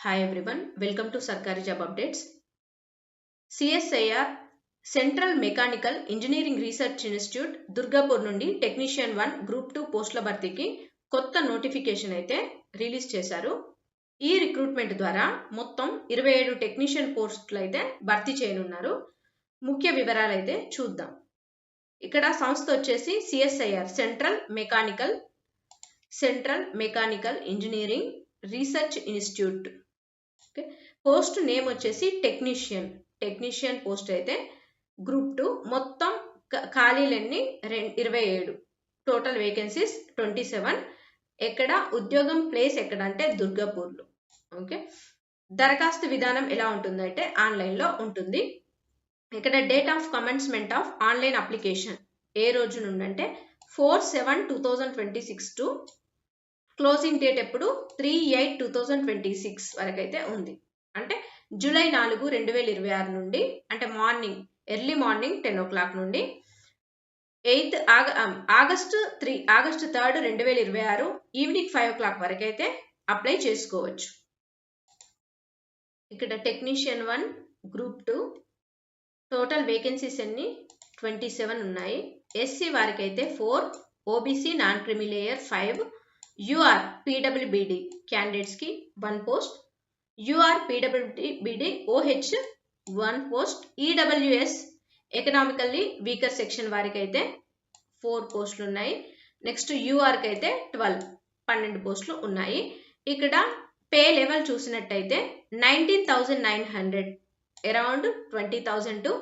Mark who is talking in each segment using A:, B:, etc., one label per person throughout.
A: Hi everyone, welcome to Sarkari Job Updates. CSIR central mechanical engineering research institute Durgapur నుండి technician 1 group 2 పోస్టుల భర్తీకి కొత్త notification అయితే release చేశారు. ఈ రిక్రూట్మెంట్ ద్వారా మొత్తం 27 టెక్నీషియన్ పోస్టులు అయితే భర్తీ చేయనున్నారు. ముఖ్య వివరాలు అయితే చూద్దాం. ఇక్కడ సంస్థ వచ్చేసి CSIR central mechanical engineering research institute. Post name వచ్చేసి టెక్నీషియన్ పోస్ట్ అయితే గ్రూప్ 2. మొత్తం ఖాళీలన్నీ 27, టోటల్ వేకెన్సీస్ 27. ఎక్కడ ఉద్యోగం ప్లేస్ ఎక్కడ అంటే దుర్గాపూర్లో. ఓకే, దరఖాస్తు విధానం ఎలా ఉంటుందంటే ఆన్లైన్లో ఉంటుంది. ఇక్కడ date of commencement of online application ఏ రోజు నుండి అంటే 4/7/2026 టు క్లోజింగ్ డేట్ ఎప్పుడు 3/8/2026 వరకు అయితే ఉంది. అంటే జూలై 4, 2026 నుండి అంటే ఎర్లీ మార్నింగ్ 10 o'clock నుండి ఆగస్టు 3, 2026 ఈవినింగ్ 5 o'clock వరకు అయితే అప్లై చేసుకోవచ్చు. ఇక్కడ టెక్నీషియన్ 1 గ్రూప్ 2 టోటల్ వేకెన్సీస్ అన్ని 27 ఉన్నాయి. ఎస్సీ వారికి అయితే 4, OBC non creamy layer 5, UR పీడబ్ల్యూబీడీ క్యాండిడేట్స్ కి 1 post, UR PWBD OH 1 post, EWS economically weaker section వారికి అయితే 4 పోస్టులు ఉన్నాయి. నెక్స్ట్ యూఆర్ కి అయితే 12 పోస్టులు ఉన్నాయి. ఇక్కడ పే లెవెల్ చూసినట్టయితే 19,900 అరౌండ్ 20,000 టు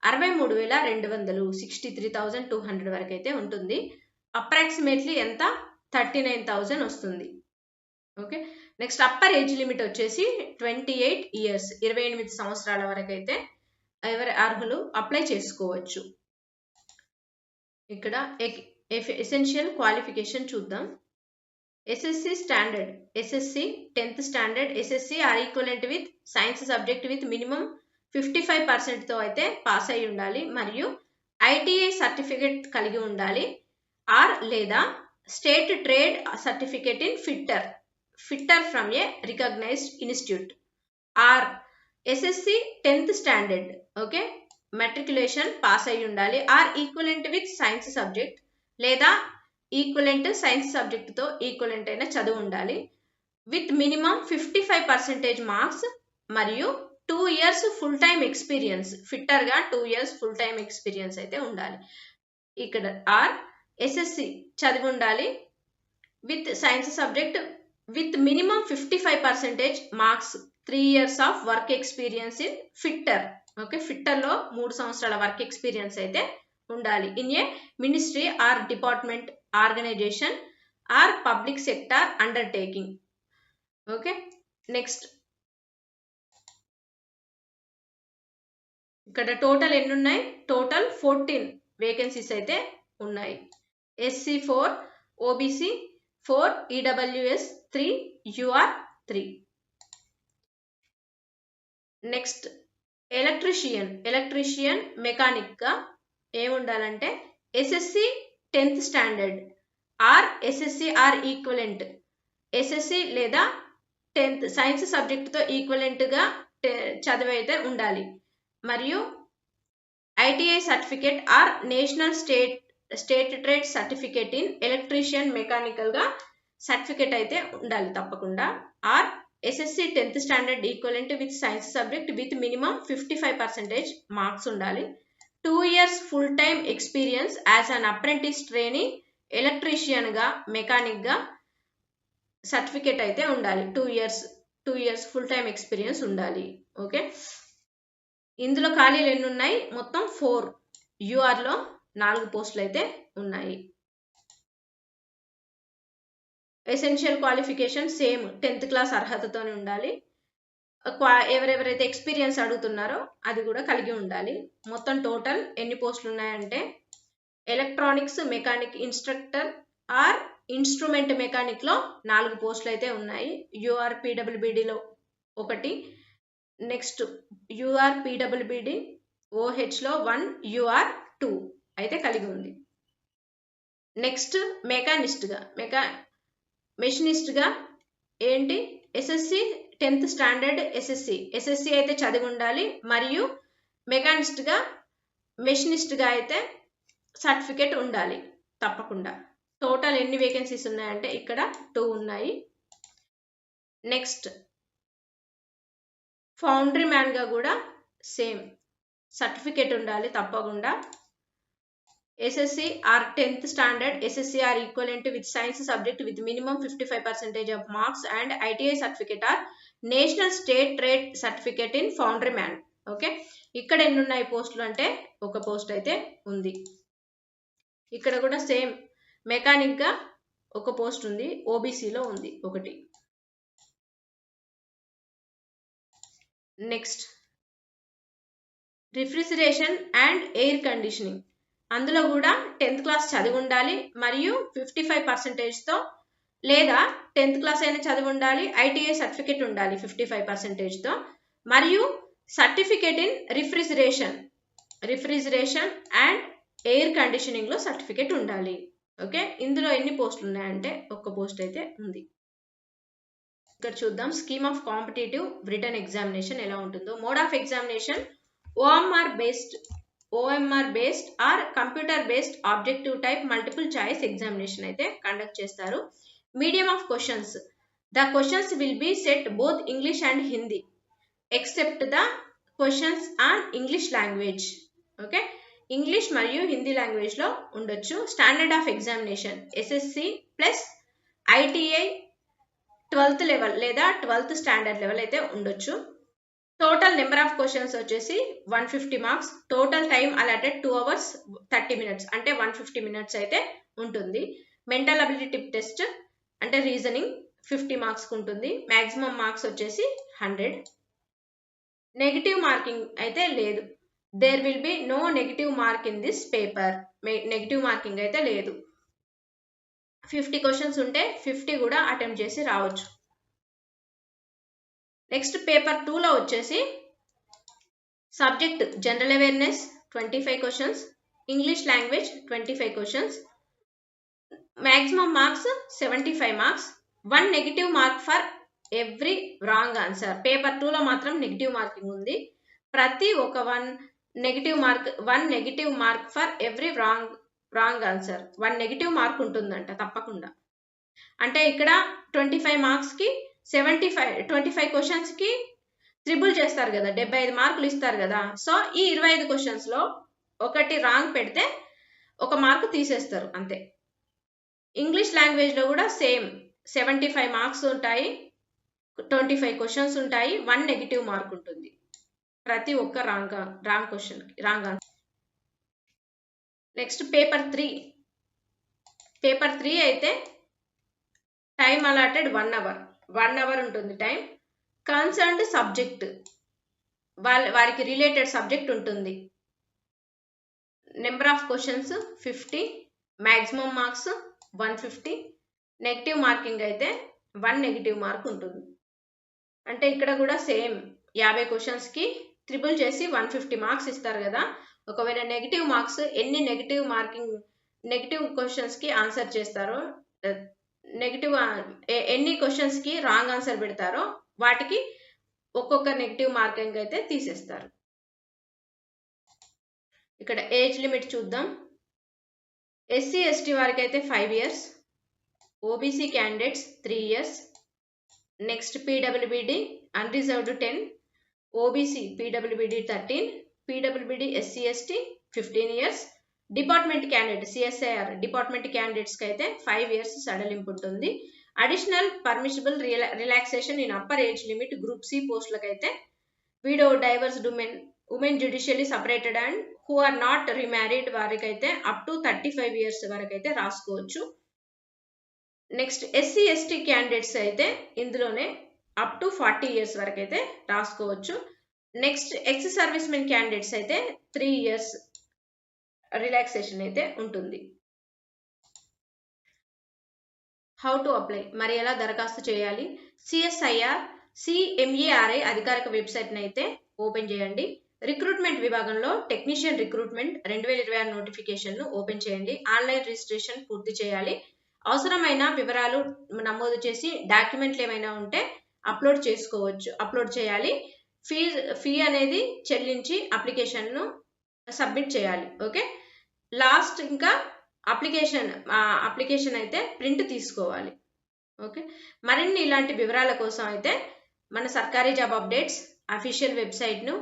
A: 63,200 63,200 వరకు అయితే ఉంటుంది. అప్రాక్సిమేట్లీ ఎంత 39,000 వస్తుంది. Okay, next upper age limit వచ్చేసి 28 years 28 సంవత్సరాల వరకు అయితే ఎవరి అర్హులు అప్లై చేసుకోవచ్చు. ఇక్కడ ఎసెన్షియల్ క్వాలిఫికేషన్ చూద్దాం. SSC standard, SSC 10th standard SSC or equivalent with science subject with minimum 55% తో అయితే పాస్ అయి ఉండాలి. మరియు ఐటీఐ సర్టిఫికేట్ కలిగి ఉండాలి. ఆర్ లేదా state trade certificate in fitter from a recognised institute. Or SSC 10th standard okay matriculation pass అయి ఉండాలి. Or equivalent with science subject లేదా ఈక్వలెంట్ సైన్స్ సబ్జెక్ట్ తో ఈక్వలెంట్ అయిన చదువు ఉండాలి. విత్ మినిమం 55% మార్క్స్ మరియు 2 years full time experience. Fitter గా 2 years full time experience అయితే ఉండాలి. ఇక్కడ ఆర్ ఎస్ఎస్సి చదివి ఉండాలి with science subject with minimum 55% marks, 3 years of work experience in fitter. Okay, fitter లో 3 సంవత్సరాల వర్క్ ఎక్స్పీరియన్స్ అయితే ఉండాలి. In a ministry or department, organisation or public sector undertaking. Okay, next ఇక్కడ టోటల్ ఎన్ని ఉన్నాయి? Total 14 vacancies అయితే ఉన్నాయి. SC 4, OBC 4, EWS 3, UR 3. Next electrician mechanic గా ఏముండాలంటే SSC 10th standard or SSC or equivalent SSC లేదా 10th సైన్స్ సబ్జెక్ట్ తో equivalent గా చదివి అయితే ఉండాలి. మరియు ITI certificate or national state trade certificate in electrician mechanical గా సర్టిఫికేట్ అయితే ఉండాలి తప్పకుండా. Or SSC 10th standard equivalent with science subject with minimum 55% marks ఉండాలి. 2 years full time experience as an apprentice training electrician గా mechanic గా certificate అయితే ఉండాలి. 2 years full time experience ఉండాలి. ఓకే, ఇందులో ఖాళీలు ఎన్ని ఉన్నాయి? మొత్తం 4. యూఆర్ లో 4 పోస్టులు అయితే ఉన్నాయి. Essential qualification same 10th class అర్హతతోనే ఉండాలి. ఎవరెవరైతే ఎక్స్పీరియన్స్ అడుగుతున్నారో అది కూడా కలిగి ఉండాలి. మొత్తం టోటల్ ఎన్ని పోస్టులు ఉన్నాయంటే electronics mechanic instructor or instrument mechanic లో 4 పోస్టులు అయితే ఉన్నాయి. యూఆర్ పీడబ్ల్యూబీడీలో 1, నెక్స్ట్ యూఆర్ పీడబ్ల్యూబీడీ ఓహెచ్ లో 1, యూఆర్ 2 అయితే కలిగి ఉంది. నెక్స్ట్ మెషినిస్ట్ గా ఏంటి ఎస్ఎస్సి 10th స్టాండర్డ్ ఎస్ఎస్సి అయితే చదివి ఉండాలి, మరియు మెషినిస్ట్గా అయితే సర్టిఫికేట్ ఉండాలి తప్పకుండా. టోటల్ ఎన్ని వేకెన్సీస్ ఉన్నాయంటే ఇక్కడ 2 ఉన్నాయి. నెక్స్ట్ ఫౌండరీ మ్యాన్గా కూడా సేమ్ సర్టిఫికేట్ ఉండాలి తప్పకుండా. SSC or 10th standard SSC are equivalent with science subject with minimum 55% of marks and ITI certificate or national state trade certificate in foundry man. Okay, ఇక్కడ ఎన్ని ఉన్నాయి పోస్టులు అంటే ఒక పోస్ట్ అయితే ఉంది. ఇక్కడ కూడా సేమ్ మెకానిక్ గా ఒక పోస్ట్ ఉంది, ఓబీసీలో ఉంది ఒకటి. Next refrigeration and air conditioning, అందులో కూడా 10th క్లాస్ చదివి ఉండాలి మరియు 55%తో, లేదా 10th క్లాస్ అయినా చదివి ఉండాలి, ఐటీఐ సర్టిఫికేట్ ఉండాలి 55%తో, మరియు certificate in refrigeration and air conditioning లో సర్టిఫికేట్ ఉండాలి. ఓకే, ఇందులో ఎన్ని పోస్టులు ఉన్నాయంటే ఒక్క పోస్ట్ అయితే ఉంది. ఇక్కడ చూద్దాం scheme of competitive written examination ఎలా ఉంటుందో. Mode of examination OMR based or computer based objective type multiple choice examination అయితే కండక్ట్ చేస్తారు. Medium of questions, the questions will be set both English and Hindi except the questions on English language. Okay, English మరియు Hindi language లో ఉండొచ్చు. Standard of examination SSC plus ITI 12th level లేదా 12th standard level అయితే ఉండొచ్చు. Total number of questions వచ్చేసి 150 marks. Total time allotted 2 hours 30 minutes, అంటే 150 minutes అయితే ఉంటుంది. మెంటల్ అబిలిటీ టెస్ట్ అంటే రీజనింగ్ 50 మార్క్స్ ఉంటుంది. మాక్సిమం మార్క్స్ వచ్చేసి 100. నెగిటివ్ మార్కింగ్ అయితే లేదు. There will be no negative mark in this paper. Negative marking అయితే లేదు. 50 క్వశ్చన్స్ ఉంటే 50 కూడా అటెంప్ట్ చేసి రావచ్చు. నెక్స్ట్ పేపర్ 2లో వచ్చేసి subject general awareness 25 questions, English language 25 questions, maximum marks 75 marks, 1 negative mark for every wrong answer. Paper 2లో మాత్రం నెగిటివ్ మార్కింగ్ ఉంది. ప్రతి ఒక 1 negative mark for every wrong answer 1 negative mark ఉంటుందంట తప్పకుండా. అంటే ఇక్కడ 25 మార్క్స్ కి 25 క్వశ్చన్స్ కి ట్రిపుల్ చేస్తారు కదా, 75 మార్కులు ఇస్తారు కదా. సో ఈ 25 క్వశ్చన్స్ లో ఒకటి రాంగ్ పెడితే 1 మార్క్ తీసేస్తారు అంతే. ఇంగ్లీష్ లాంగ్వేజ్ లో కూడా సేమ్ 75 మార్క్స్ ఉంటాయి, 25 క్వశ్చన్స్ ఉంటాయి, 1 నెగిటివ్ మార్క్ ఉంటుంది ప్రతి ఒక్క రాంగ్ క్వశ్చన్ కి, రాంగ్ ఆన్సర్. నెక్స్ట్ పేపర్ 3 అయితే టైం అలాటెడ్ 1 hour ఉంటుంది టైం. కన్సర్న్డ్ సబ్జెక్ట్ వారికి రిలేటెడ్ సబ్జెక్ట్ ఉంటుంది. Number of questions 50, maximum marks 150, negative marking అయితే 1 నెగిటివ్ మార్క్ ఉంటుంది. అంటే ఇక్కడ కూడా సేమ్ 50 క్వశ్చన్స్ కి ట్రిపుల్ చేసి 150 మార్క్స్ ఇస్తారు కదా. ఒకవేళ నెగిటివ్ మార్క్స్ ఎన్ని నెగిటివ్ క్వశ్చన్స్ కి ఆన్సర్ చేస్తారో, ఎన్ని క్వశ్చన్స్ కి రాంగ్ ఆన్సర్ పెడతారో వాటికి ఒక్కొక్క నెగిటివ్ మార్కింగ్ అయితే తీసేస్తారు. ఇక్కడ ఏజ్ లిమిట్ చూద్దాం. SC/ST వారికి అయితే 5 years, OBC candidates 3 years. Next PWBD unreserved 10, OBC PWBD 13, PWBD SC/ST 15 years. Department candidate CSIR department candidates కి అయితే 5 years సడలింపు ఉంటుంది. Additional permissible relaxation in upper age limit group C పోస్టులకు అయితే widow, divorced women judicially separated and who are not remarried వారికి అయితే up to 35 years వరకు అయితే రాసుకోవచ్చు. నెక్స్ట్ SC/ST క్యాండిడేట్స్ అయితే ఇందులోనే అప్ టు 40 years వరకు అయితే రాసుకోవచ్చు. Next ex service men candidates అయితే 3 years రిలాక్సేషన్ అయితే ఉంటుంది. హౌ టు అప్లై, మరి ఎలా దరఖాస్తు చేయాలి? CMARI అధికారిక వెబ్సైట్ ని అయితే ఓపెన్ చేయండి. రిక్రూట్మెంట్ విభాగంలో టెక్నీషియన్ రిక్రూట్మెంట్ 2026 నోటిఫికేషన్ ను ఓపెన్ చేయండి. ఆన్లైన్ రిజిస్ట్రేషన్ పూర్తి చేయాలి. అవసరమైన వివరాలు నమోదు చేసి డాక్యుమెంట్లు ఏమైనా ఉంటే అప్లోడ్ చేయాలి. ఫీ అనేది చెల్లించి అప్లికేషన్ను సబ్మిట్ చేయాలి. ఓకే, లాస్ట్ ఇంకా అప్లికేషన్ అయితే ప్రింట్ తీసుకోవాలి. ఓకే, మరిన్ని ఇలాంటి వివరాల కోసం అయితే మన సర్కారీ జాబ్ అప్డేట్స్ అఫీషియల్ వెబ్సైట్ను,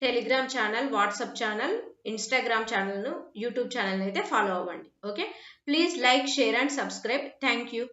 A: Telegram channel, WhatsApp channel, Instagram ఛానల్ను, యూట్యూబ్ ఛానల్ అయితే ఫాలో అవ్వండి. Okay, please like, share and subscribe. Thank you.